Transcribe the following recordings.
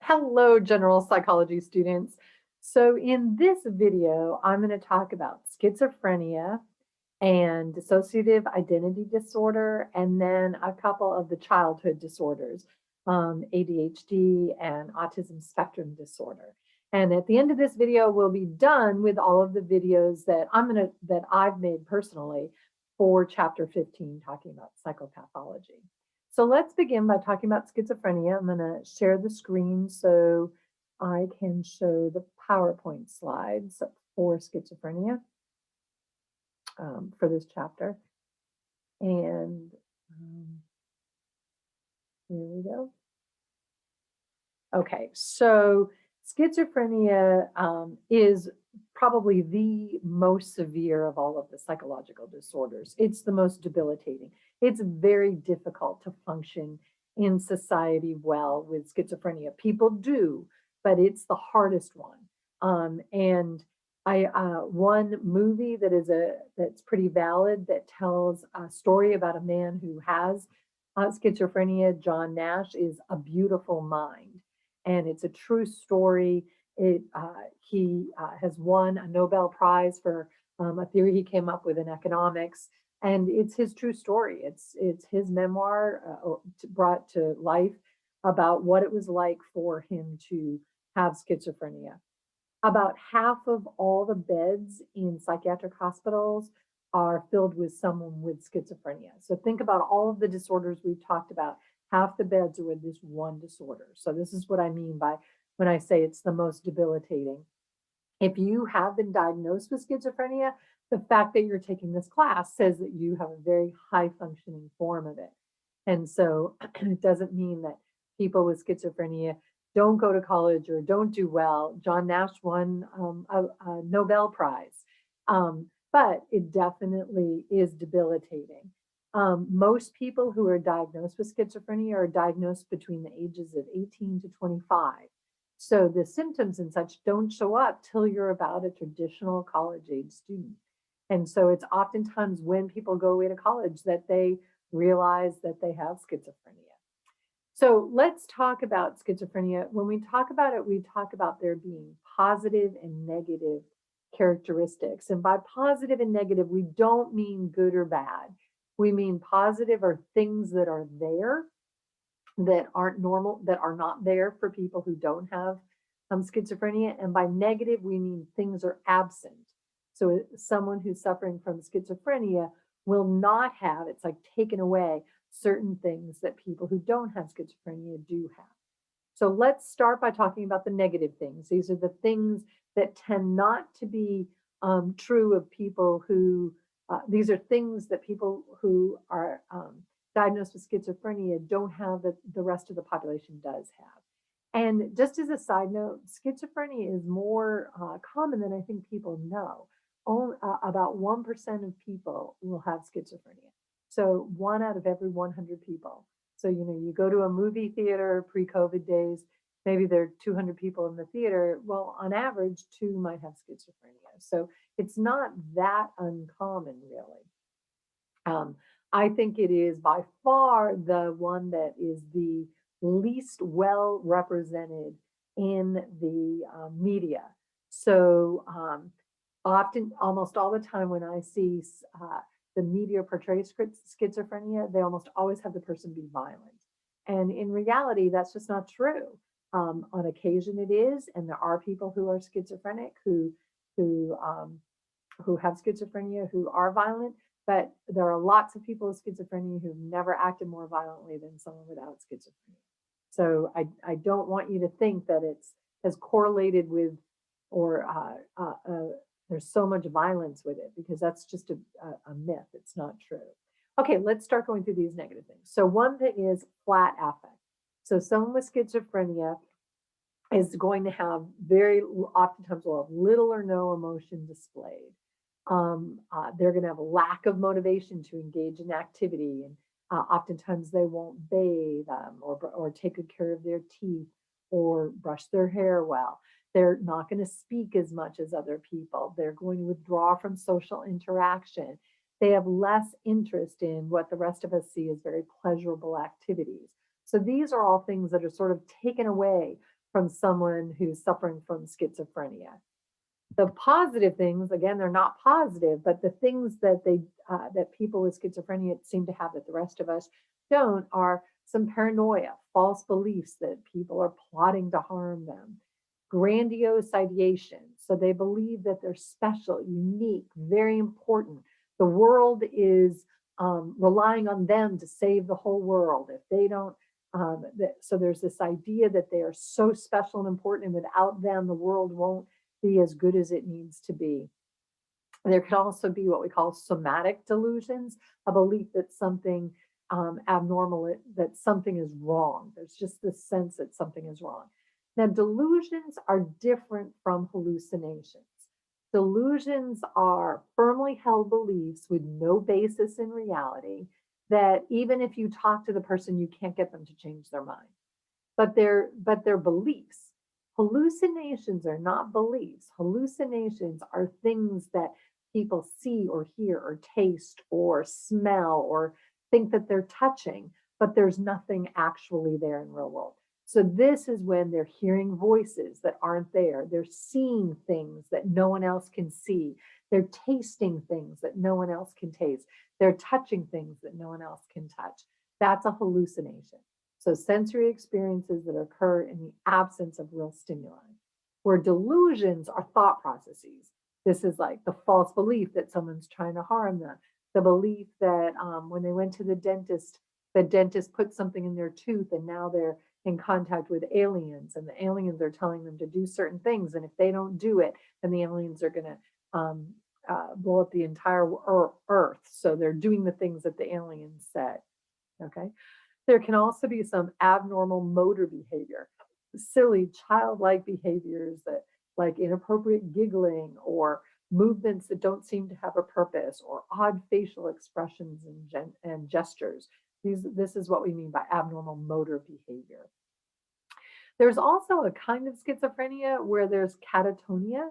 Hello, general psychology students. So in this video, I'm going to talk about schizophrenia and dissociative identity disorder, and then a couple of the childhood disorders, ADHD and autism spectrum disorder. And at the end of this video, we'll be done with all of the videos that I've made personally for Chapter 15, talking about psychopathology. So let's begin by talking about schizophrenia. I'm going to share the screen so I can show the PowerPoint slides for schizophrenia for this chapter. And here we go. Okay, so schizophrenia is probably the most severe of all of the psychological disorders. It's the most debilitating. It's very difficult to function in society well with schizophrenia. People do, but it's the hardest one. And one movie that's pretty valid that tells a story about a man who has schizophrenia, John Nash, is A Beautiful Mind, and it's a true story. He has won a Nobel Prize for a theory he came up with in economics, and it's his true story. It's his memoir brought to life about what it was like for him to have schizophrenia. About half of all the beds in psychiatric hospitals are filled with someone with schizophrenia. So think about all of the disorders we've talked about. Half the beds are with this one disorder. So this is what I mean by when I say it's the most debilitating. If you have been diagnosed with schizophrenia, the fact that you're taking this class says that you have a very high functioning form of it. And so it doesn't mean that people with schizophrenia don't go to college or don't do well. John Nash won a Nobel Prize, but it definitely is debilitating. Most people who are diagnosed with schizophrenia are diagnosed between the ages of 18 to 25. So the symptoms and such don't show up till you're about a traditional college-age student. And so it's oftentimes when people go away to college that they realize that they have schizophrenia. So let's talk about schizophrenia. When we talk about it, we talk about there being positive and negative characteristics. And by positive and negative, we don't mean good or bad. We mean positive are things that are there that aren't normal, that are not there for people who don't have schizophrenia. And by negative, we mean things are absent. So someone who's suffering from schizophrenia will not have, it's like taken away, certain things that people who don't have schizophrenia do have. So let's start by talking about the negative things. These are the things that tend not to be true of people who, these are things that people who are diagnosed with schizophrenia don't have that the rest of the population does have. And just as a side note, schizophrenia is more common than I think people know. About 1% of people will have schizophrenia. So 1 out of every 100 people. So, you go to a movie theater pre-COVID days, maybe there are 200 people in the theater. Well, on average, 2 might have schizophrenia. So it's not that uncommon, really. I think it is by far the one that is the least well represented in the media. So often, almost all the time when I see the media portray schizophrenia, they almost always have the person be violent. And in reality, that's just not true. On occasion it is, and there are people who are schizophrenic who have schizophrenia who are violent, but there are lots of people with schizophrenia who've never acted more violently than someone without schizophrenia. So I don't want you to think that it's as correlated with or there's so much violence with it, because that's just a myth. It's not true. Okay, let's start going through these negative things. So one thing is flat affect. So someone with schizophrenia is going to have very oftentimes will have little or no emotion displayed. They're going to have a lack of motivation to engage in activity, and oftentimes they won't bathe or take good care of their teeth or brush their hair well. They're not going to speak as much as other people. They're going to withdraw from social interaction. They have less interest in what the rest of us see as very pleasurable activities. So these are all things that are sort of taken away from someone who's suffering from schizophrenia. The positive things, again, they're not positive, but the things that that people with schizophrenia seem to have that the rest of us don't are some paranoia, false beliefs that people are plotting to harm them, grandiose ideation. So they believe that they're special, unique, very important. The world is relying on them to save the whole world. If they don't, so there's this idea that they are so special and important, and without them, the world won't be as good as it needs to be. There can also be what we call somatic delusions, a belief that something abnormal, that something is wrong. There's just this sense that something is wrong. Now, delusions are different from hallucinations. Delusions are firmly held beliefs with no basis in reality that even if you talk to the person, you can't get them to change their mind. But they're beliefs. Hallucinations are not beliefs. Hallucinations are things that people see or hear or taste or smell or think that they're touching, but there's nothing actually there in real world. So this is when they're hearing voices that aren't there. They're seeing things that no one else can see. They're tasting things that no one else can taste. They're touching things that no one else can touch. That's a hallucination. So sensory experiences that occur in the absence of real stimuli. Where delusions are thought processes. This is like the false belief that someone's trying to harm them. The belief that when they went to the dentist put something in their tooth and now they're in contact with aliens, and the aliens are telling them to do certain things. And if they don't do it, then the aliens are going to blow up the entire earth. So they're doing the things that the aliens said. Okay. There can also be some abnormal motor behavior, silly childlike behaviors that like inappropriate giggling or movements that don't seem to have a purpose or odd facial expressions and gestures. This is what we mean by abnormal motor behavior. There's also a kind of schizophrenia where there's catatonia.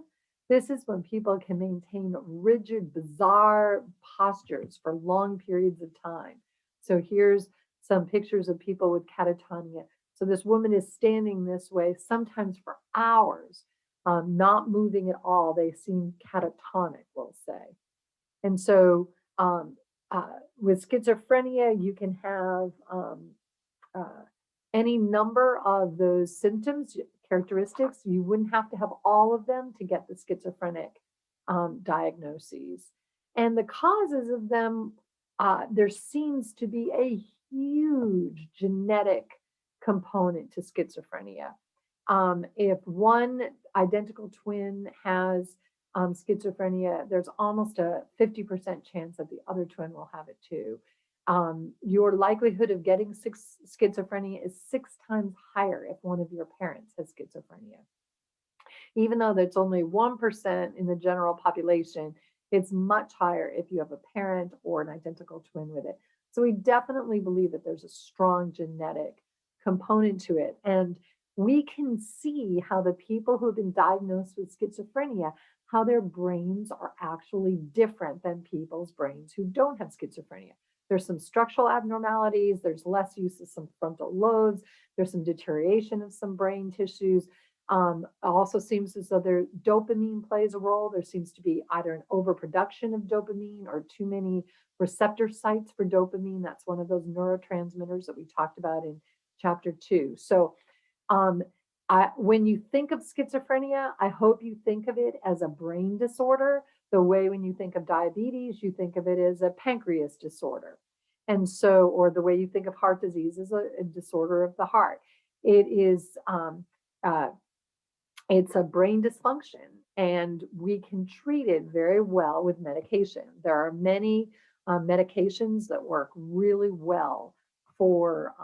This is when people can maintain rigid, bizarre postures for long periods of time. So here's some pictures of people with catatonia. So this woman is standing this way, sometimes for hours, not moving at all. They seem catatonic, we'll say. And so with schizophrenia, you can have any number of those symptoms, characteristics. You wouldn't have to have all of them to get the schizophrenic diagnoses. And the causes of them, there seems to be a huge genetic component to schizophrenia. If one identical twin has schizophrenia, there's almost a 50% chance that the other twin will have it too. Your likelihood of getting schizophrenia is 6 times higher if one of your parents has schizophrenia. Even though that's only 1% in the general population, it's much higher if you have a parent or an identical twin with it. So we definitely believe that there's a strong genetic component to it. And we can see how the people who have been diagnosed with schizophrenia, how their brains are actually different than people's brains who don't have schizophrenia. There's some structural abnormalities. There's less use of some frontal lobes. There's some deterioration of some brain tissues. Also seems as though their dopamine plays a role. There seems to be either an overproduction of dopamine or too many receptor sites for dopamine. That's one of those neurotransmitters that we talked about in chapter 2. So when you think of schizophrenia, I hope you think of it as a brain disorder. The way when you think of diabetes, you think of it as a pancreas disorder. And so, or the way you think of heart disease is a disorder of the heart. It is, it's a brain dysfunction, and we can treat it very well with medication. There are many medications that work really well for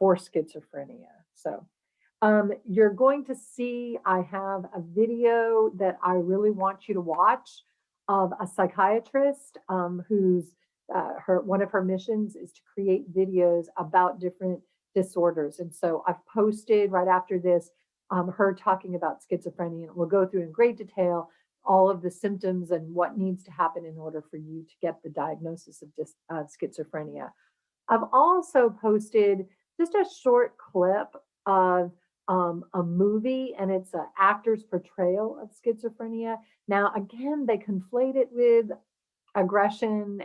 schizophrenia. So you're going to see, I have a video that I really want you to watch of a psychiatrist who's one of her missions is to create videos about different disorders. And so I've posted right after this her talking about schizophrenia, and we'll go through in great detail all of the symptoms and what needs to happen in order for you to get the diagnosis of schizophrenia. I've also posted just a short clip of movie, and it's an actor's portrayal of schizophrenia. Now, again, they conflate it with aggression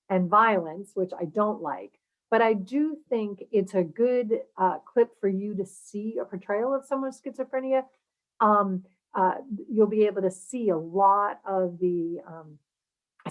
and violence, which I don't like. But I do think it's a good clip for you to see a portrayal of someone with schizophrenia. Um, you'll be able to see a lot of the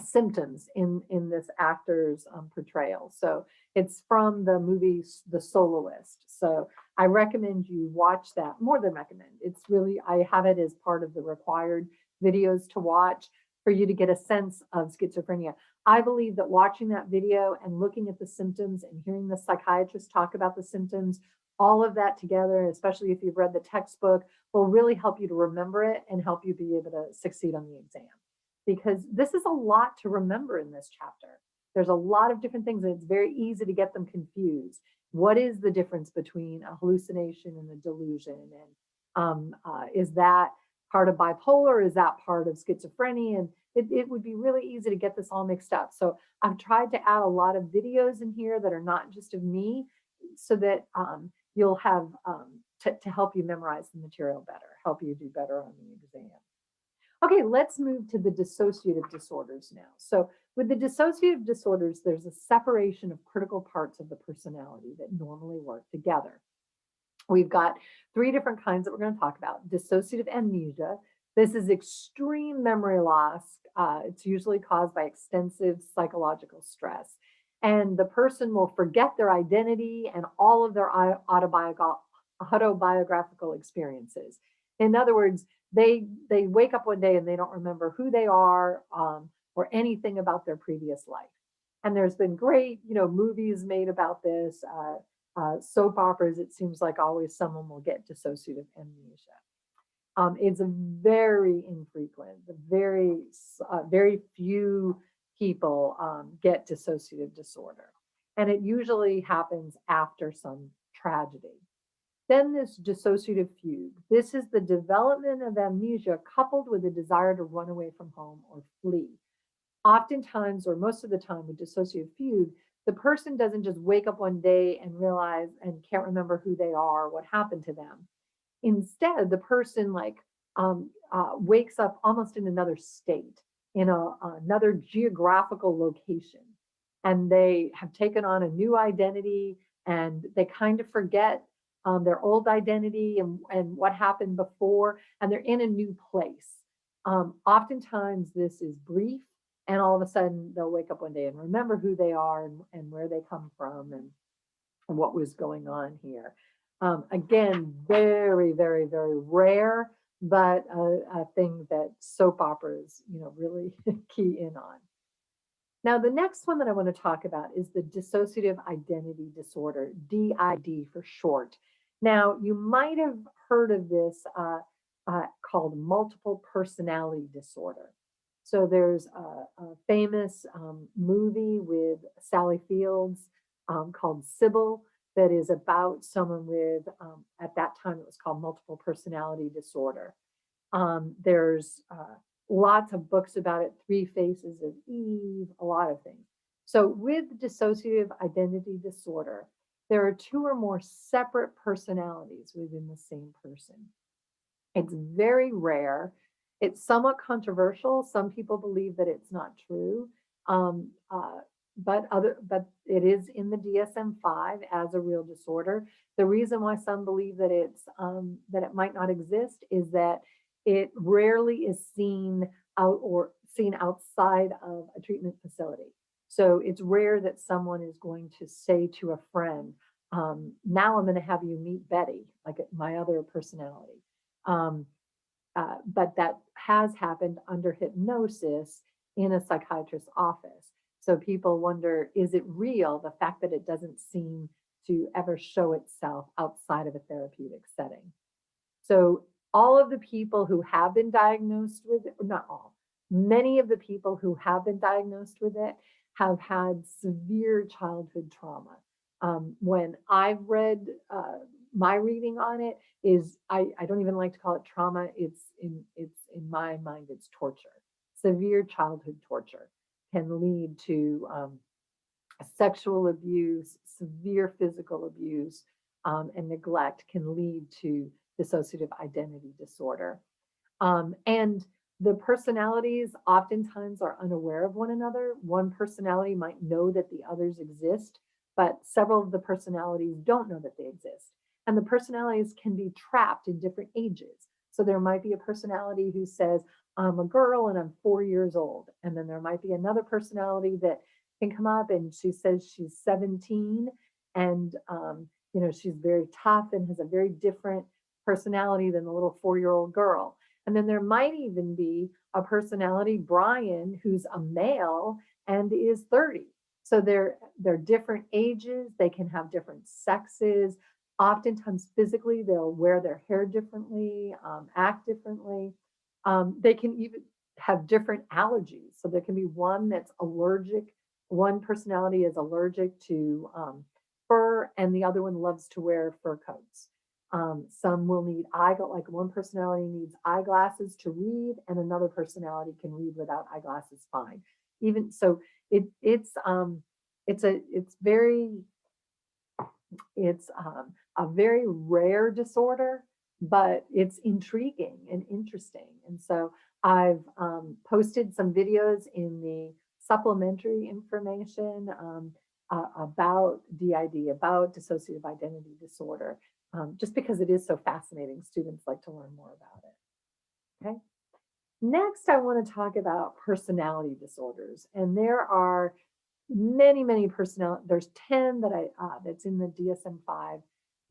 symptoms in this actor's portrayal. So it's from the movie The Soloist. So I recommend you watch that. More than recommend. It's really, I have it as part of the required videos to watch for you to get a sense of schizophrenia. I believe that watching that video and looking at the symptoms and hearing the psychiatrist talk about the symptoms, all of that together, especially if you've read the textbook, will really help you to remember it and help you be able to succeed on the exam. Because this is a lot to remember in this chapter. There's a lot of different things, and it's very easy to get them confused. What is the difference between a hallucination and a delusion? And is that part of bipolar? Is that part of schizophrenia? And it would be really easy to get this all mixed up. So I've tried to add a lot of videos in here that are not just of me, so that you'll have to help you memorize the material better, help you do better on the exam. Okay, let's move to the dissociative disorders now. So with the dissociative disorders, there's a separation of critical parts of the personality that normally work together. We've got 3 different kinds that we're going to talk about. Dissociative amnesia. This is extreme memory loss. It's usually caused by extensive psychological stress. And the person will forget their identity and all of their autobiographical experiences. In other words, they wake up one day and they don't remember who they are or anything about their previous life. And there's been great, movies made about this. Soap operas, it seems like always someone will get dissociative amnesia. It's very infrequent. Very few people get dissociative disorder. And it usually happens after some tragedy. Then this dissociative fugue. This is the development of amnesia coupled with a desire to run away from home or flee. Oftentimes, or most of the time with dissociative fugue, the person doesn't just wake up one day and realize and can't remember who they are, what happened to them. Instead, the person wakes up almost in another state, in another geographical location, and they have taken on a new identity, and they kind of forget their old identity and what happened before, and they're in a new place. Oftentimes, this is brief, and all of a sudden, they'll wake up one day and remember who they are and where they come from and what was going on here. Again, very, very, very rare, but a thing that soap operas, really key in on. Now, the next one that I want to talk about is the dissociative identity disorder, DID for short. Now, you might have heard of this called multiple personality disorder. So there's a famous movie with Sally Fields called Sybil that is about someone with, at that time it was called multiple personality disorder. There's lots of books about it, 3 Faces of Eve, a lot of things. So with dissociative identity disorder, there are 2 or more separate personalities within the same person. It's very rare. It's somewhat controversial. Some people believe that it's not true, but it is in the DSM-5 as a real disorder. The reason why some believe that it might not exist is that it rarely is seen outside of a treatment facility. So it's rare that someone is going to say to a friend, now I'm going to have you meet Betty, like my other personality. But that has happened under hypnosis in a psychiatrist's office. So people wonder, is it real, the fact that it doesn't seem to ever show itself outside of a therapeutic setting? So all of the people who have been diagnosed with it, not all, many of the people who have been diagnosed with it have had severe childhood trauma. When I've read my reading on it is, I don't even like to call it trauma. It's in my mind, it's torture. Severe childhood torture can lead to sexual abuse, severe physical abuse, and neglect can lead to dissociative identity disorder. And the personalities oftentimes are unaware of one another. One personality might know that the others exist, but several of the personalities don't know that they exist. And the personalities can be trapped in different ages. So there might be a personality who says, I'm a girl and I'm 4 years old. And then there might be another personality that can come up and she says she's 17 and she's very tough and has a very different personality than the little 4-year-old girl. And then there might even be a personality, Brian, who's a male and is 30. So they're different ages. They can have different sexes. Oftentimes, physically, they'll wear their hair differently, act differently. They can even have different allergies. So there can be one that's allergic. One personality is allergic to fur, and the other one loves to wear fur coats. Some will need like one personality needs eyeglasses to read, and another personality can read without eyeglasses fine. Even so, it's a very rare disorder, but it's intriguing and interesting. And so I've posted some videos in the supplementary information about DID, about dissociative identity disorder, just because it is so fascinating. Students like to learn more about it. Okay. Next, I want to talk about personality disorders, and there are many personality. There's 10 that that's in the DSM-5,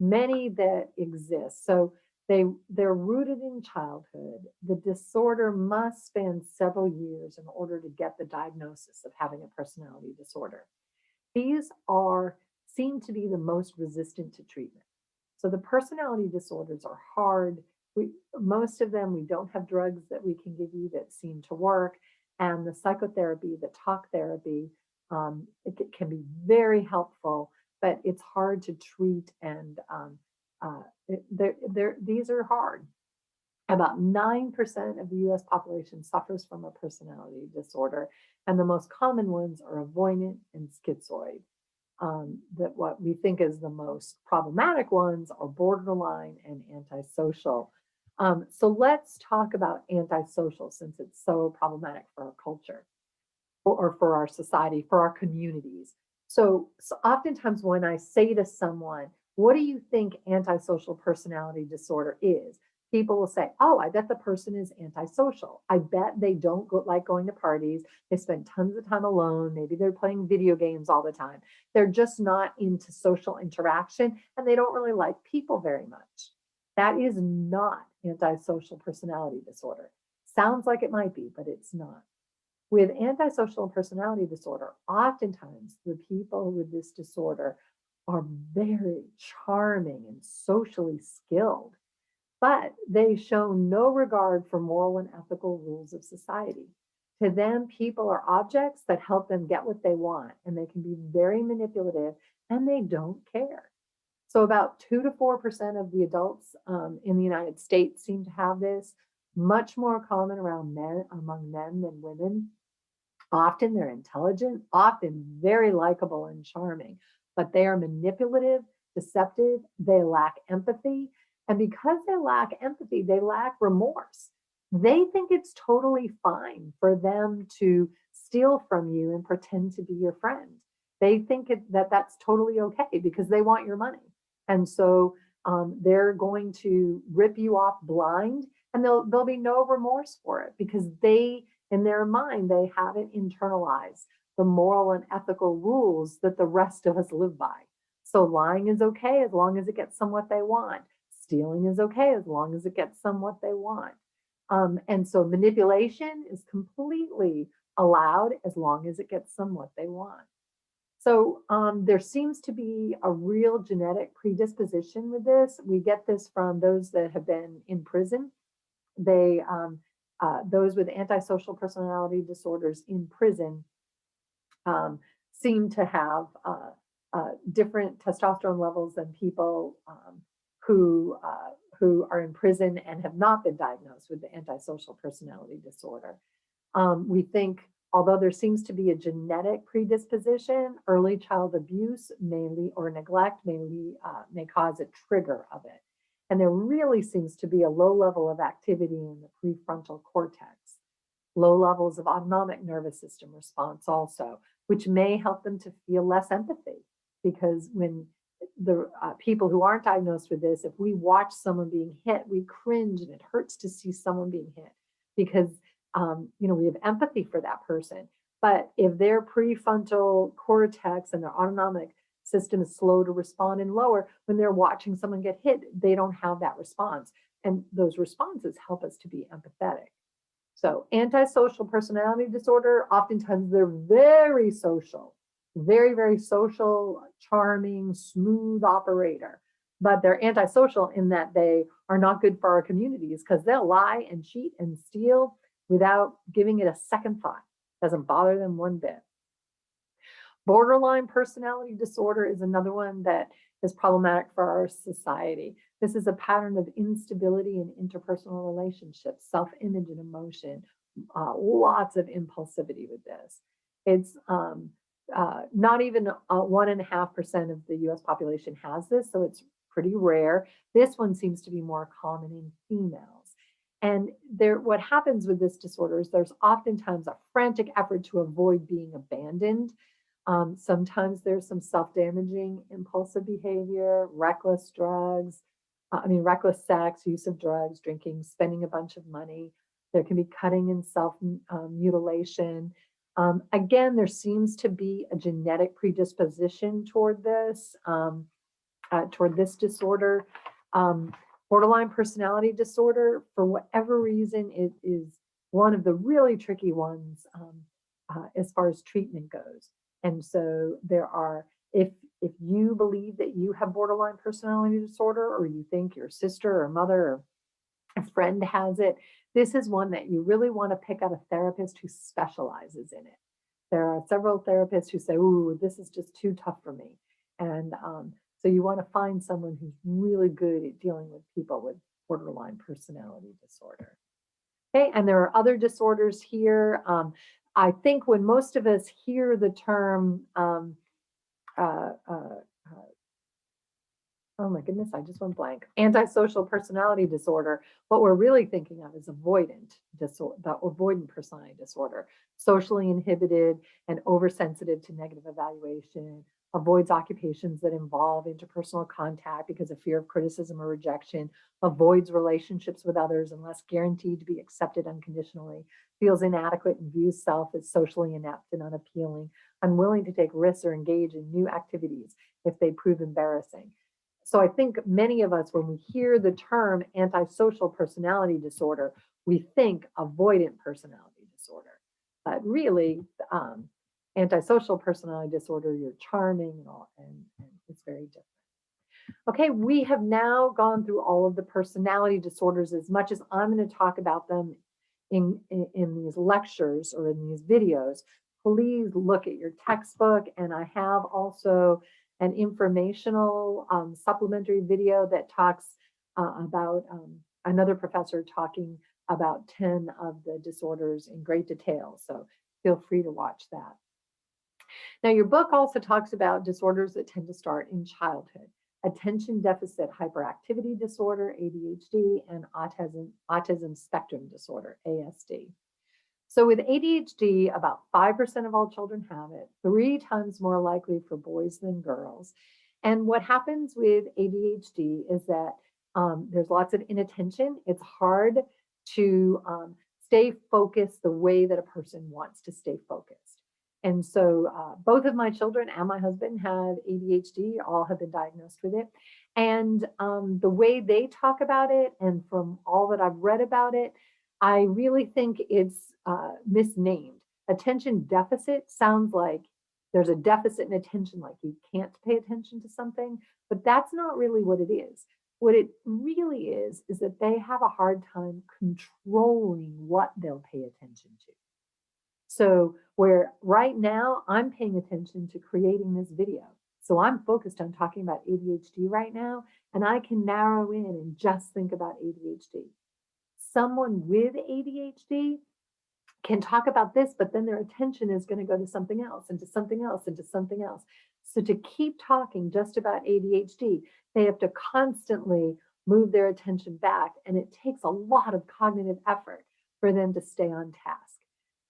many that exist. So they're rooted in childhood. The disorder must span several years in order to get the diagnosis of having a personality disorder. These seem to be the most resistant to treatment. So the personality disorders are hard. Most of them, we don't have drugs that we can give you that seem to work. And the psychotherapy, the talk therapy, it can be very helpful, but it's hard to treat. And these are hard. About 9% of the US population suffers from a personality disorder, and the most common ones are avoidant and schizoid. That what we think is the most problematic ones are borderline and antisocial. So let's talk about antisocial, since it's so problematic for our culture or for our society, for our communities. So oftentimes when I say to someone, what do you think antisocial personality disorder is? People will say, oh, I bet the person is antisocial. I bet they don't like going to parties. They spend tons of time alone. Maybe they're playing video games all the time. They're just not into social interaction, and they don't really like people very much. That is not antisocial personality disorder. Sounds like it might be, but it's not. With antisocial personality disorder, oftentimes the people with this disorder are very charming and socially skilled, but they show no regard for moral and ethical rules of society. To them, people are objects that help them get what they want, and they can be very manipulative, and they don't care. So about 2 to 4% of the adults in the United States seem to have this, much more common among men than women. Often they're intelligent, often very likable and charming, but they are manipulative, deceptive, they lack empathy. And because they lack empathy, they lack remorse. They think it's totally fine for them to steal from you and pretend to be your friend. They think that that's totally okay because they want your money. And so they're going to rip you off blind, and there'll be no remorse for it because in their mind, they haven't internalized the moral and ethical rules that the rest of us live by. So lying is okay as long as it gets them what they want. Stealing is okay as long as it gets them what they want. And so manipulation is completely allowed as long as it gets them what they want. So there seems to be a real genetic predisposition with this. We get this from those that have been in prison. Those with antisocial personality disorders in prison seem to have different testosterone levels than people who are in prison and have not been diagnosed with the antisocial personality disorder. We think, although there seems to be a genetic predisposition, early child abuse or neglect may cause a trigger of it. And there really seems to be a low level of activity in the prefrontal cortex, low levels of autonomic nervous system response also, which may help them to feel less empathy. Because when the people who aren't diagnosed with this, if we watch someone being hit, we cringe and it hurts to see someone being hit because we have empathy for that person. But if their prefrontal cortex and their autonomic system is slow to respond and lower, when they're watching someone get hit, they don't have that response. And those responses help us to be empathetic. So antisocial personality disorder, oftentimes they're very social, very, very social, charming, smooth operator. But they're antisocial in that they are not good for our communities because they'll lie and cheat and steal without giving it a second thought. Doesn't bother them one bit. Borderline personality disorder is another one that is problematic for our society. This is a pattern of instability in interpersonal relationships, self-image and emotion, lots of impulsivity with this. It's not even 1.5% of the US population has this, so it's pretty rare. This one seems to be more common in females. And what happens with this disorder is there's oftentimes a frantic effort to avoid being abandoned. Sometimes there's some self-damaging impulsive behavior, reckless sex, use of drugs, drinking, spending a bunch of money. There can be cutting and self-mutilation. Again, there seems to be a genetic predisposition toward this disorder. Borderline personality disorder, for whatever reason, it is one of the really tricky ones as far as treatment goes. And so if you believe that you have borderline personality disorder, or you think your sister or mother or a friend has it, this is one that you really want to pick out a therapist who specializes in it. There are several therapists who say, ooh, this is just too tough for me. And so you want to find someone who's really good at dealing with people with borderline personality disorder. Okay, and there are other disorders here. I think when most of us hear the term, oh my goodness, I just went blank, antisocial personality disorder, what we're really thinking of is avoidant personality disorder, socially inhibited and oversensitive to negative evaluation, avoids occupations that involve interpersonal contact because of fear of criticism or rejection, avoids relationships with others unless guaranteed to be accepted unconditionally, feels inadequate and views self as socially inept and unappealing, unwilling to take risks or engage in new activities if they prove embarrassing. So I think many of us, when we hear the term antisocial personality disorder, we think avoidant personality disorder. But really, antisocial personality disorder, you're charming and all, and it's very different. Okay, we have now gone through all of the personality disorders. As much as I'm going to talk about them in these lectures or in these videos, please look at your textbook. And I have also an informational supplementary video that talks about another professor talking about 10 of the disorders in great detail. So feel free to watch that. Now, your book also talks about disorders that tend to start in childhood: attention deficit hyperactivity disorder, ADHD, and autism spectrum disorder, ASD. So with ADHD, about 5% of all children have it, 3 times more likely for boys than girls. And what happens with ADHD is that there's lots of inattention. It's hard to stay focused the way that a person wants to stay focused. And so both of my children and my husband have ADHD, all have been diagnosed with it. And the way they talk about it, and from all that I've read about it, I really think it's misnamed. Attention deficit sounds like there's a deficit in attention, like you can't pay attention to something, but that's not really what it is. What it really is that they have a hard time controlling what they'll pay attention to. So where right now I'm paying attention to creating this video. So I'm focused on talking about ADHD right now, and I can narrow in and just think about ADHD. Someone with ADHD can talk about this, but then their attention is going to go to something else and to something else and to something else. So to keep talking just about ADHD, they have to constantly move their attention back, and it takes a lot of cognitive effort for them to stay on task.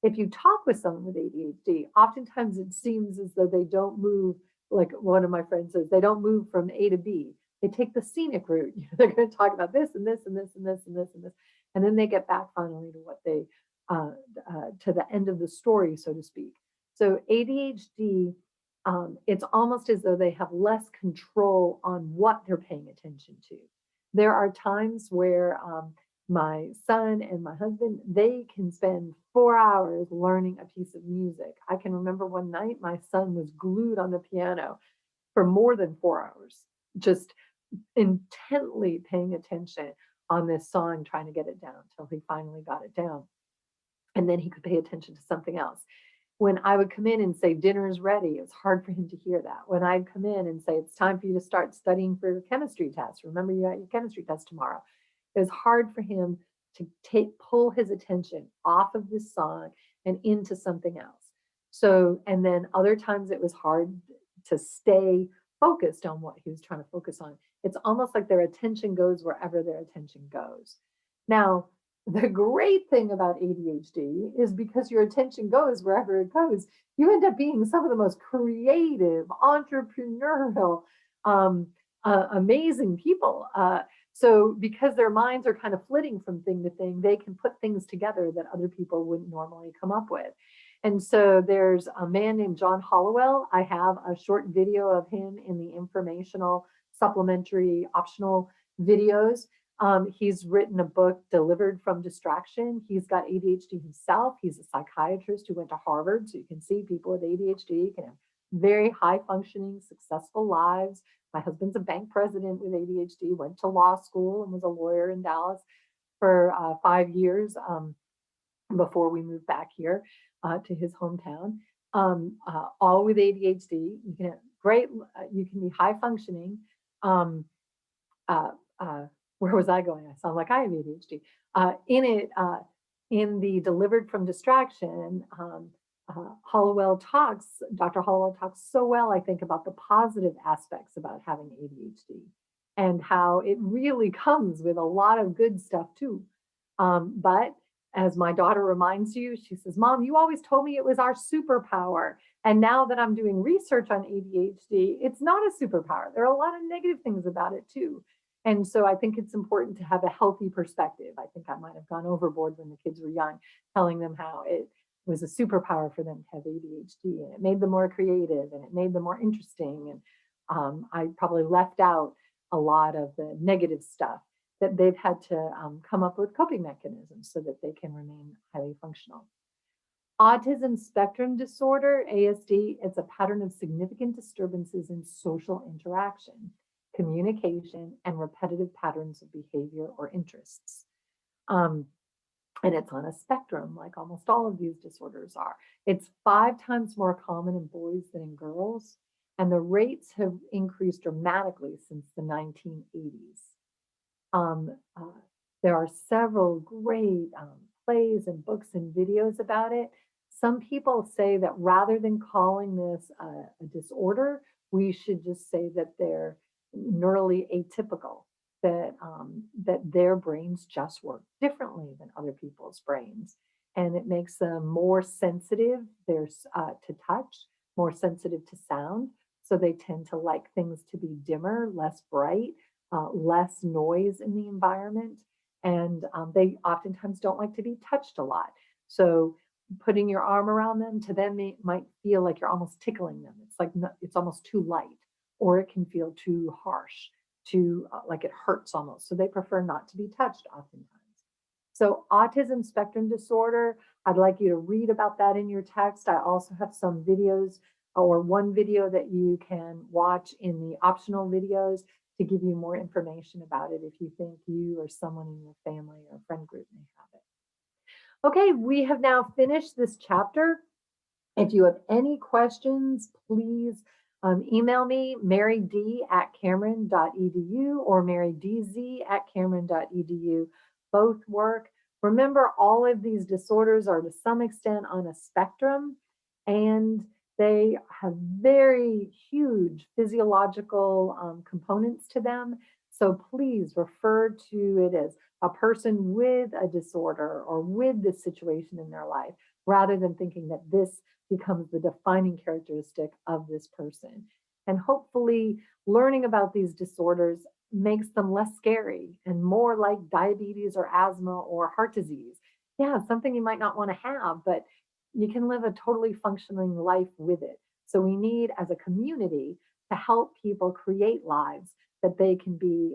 If you talk with someone with ADHD, oftentimes it seems as though they don't move, like one of my friends says, they don't move from A to B. They take the scenic route. They're going to talk about this and this and this and this and this and this, and then they get back finally to what they to the end of the story, so to speak. So ADHD, it's almost as though they have less control on what they're paying attention to. There are times where my son and my husband, they can spend 4 hours learning a piece of music. I can remember one night my son was glued on the piano for more than 4 hours, just intently paying attention on this song, trying to get it down until he finally got it down. And then he could pay attention to something else. When I would come in and say, dinner's ready, it's hard for him to hear that. When I'd come in and say, it's time for you to start studying for your chemistry test, remember you got your chemistry test tomorrow, it was hard for him to pull his attention off of this song and into something else. So, and then other times it was hard to stay focused on what he was trying to focus on. It's almost like their attention goes wherever their attention goes. Now, the great thing about ADHD is because your attention goes wherever it goes, you end up being some of the most creative, entrepreneurial, amazing people. So because their minds are kind of flitting from thing to thing, they can put things together that other people wouldn't normally come up with. And so there's a man named John Hollowell. I have a short video of him in the informational, supplementary, optional videos. He's written a book, Delivered from Distraction. He's got ADHD himself. He's a psychiatrist who went to Harvard. So you can see people with ADHD can have very high functioning, successful lives. My husband's a bank president with ADHD, went to law school and was a lawyer in Dallas for 5 years before we moved back here to his hometown. All with ADHD. You can have great, you can be high functioning. Where was I going? I sound like I have ADHD. In the Delivered from Distraction, Dr. Hollowell talks so well, I think, about the positive aspects about having ADHD and how it really comes with a lot of good stuff too. But as my daughter reminds you, she says, Mom, you always told me it was our superpower. And now that I'm doing research on ADHD, it's not a superpower. There are a lot of negative things about it too. And so I think it's important to have a healthy perspective. I think I might have gone overboard when the kids were young, telling them how it was a superpower for them to have ADHD, and it made them more creative and it made them more interesting. And I probably left out a lot of the negative stuff that they've had to come up with coping mechanisms so that they can remain highly functional. Autism spectrum disorder, ASD, it's a pattern of significant disturbances in social interaction, communication, and repetitive patterns of behavior or interests. And it's on a spectrum, like almost all of these disorders are. It's 5 times more common in boys than in girls, and the rates have increased dramatically since the 1980s. There are several great plays and books and videos about it. Some people say that rather than calling this a disorder, we should just say that they're neurally atypical, that their brains just work differently than other people's brains. And it makes them more sensitive to touch, more sensitive to sound. So they tend to like things to be dimmer, less bright, less noise in the environment. And they oftentimes don't like to be touched a lot. So putting your arm around them, to them, it might feel like you're almost tickling them. It's like, it's almost too light, or it can feel too harsh, too like it hurts almost. So they prefer not to be touched oftentimes. So autism spectrum disorder, I'd like you to read about that in your text. I also have some videos, or one video that you can watch in the optional videos to give you more information about it if you think you or someone in your family or friend group may have it. Okay, we have now finished this chapter. If you have any questions, please email me, maryd@cameron.edu or marydz@cameron.edu. Both work. Remember, all of these disorders are to some extent on a spectrum, and they have very huge physiological components to them. So please refer to it as a person with a disorder or with this situation in their life, rather than thinking that this becomes the defining characteristic of this person. And hopefully, learning about these disorders makes them less scary and more like diabetes or asthma or heart disease. Yeah, something you might not want to have, but you can live a totally functioning life with it. So we need, as a community, to help people create lives that they can be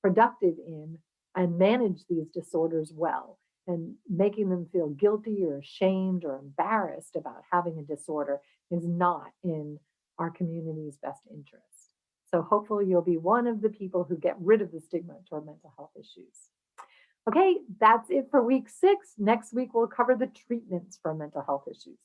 productive in and manage these disorders well. And making them feel guilty or ashamed or embarrassed about having a disorder is not in our community's best interest. So hopefully you'll be one of the people who get rid of the stigma toward mental health issues. Okay, that's it for week 6. Next week, we'll cover the treatments for mental health issues.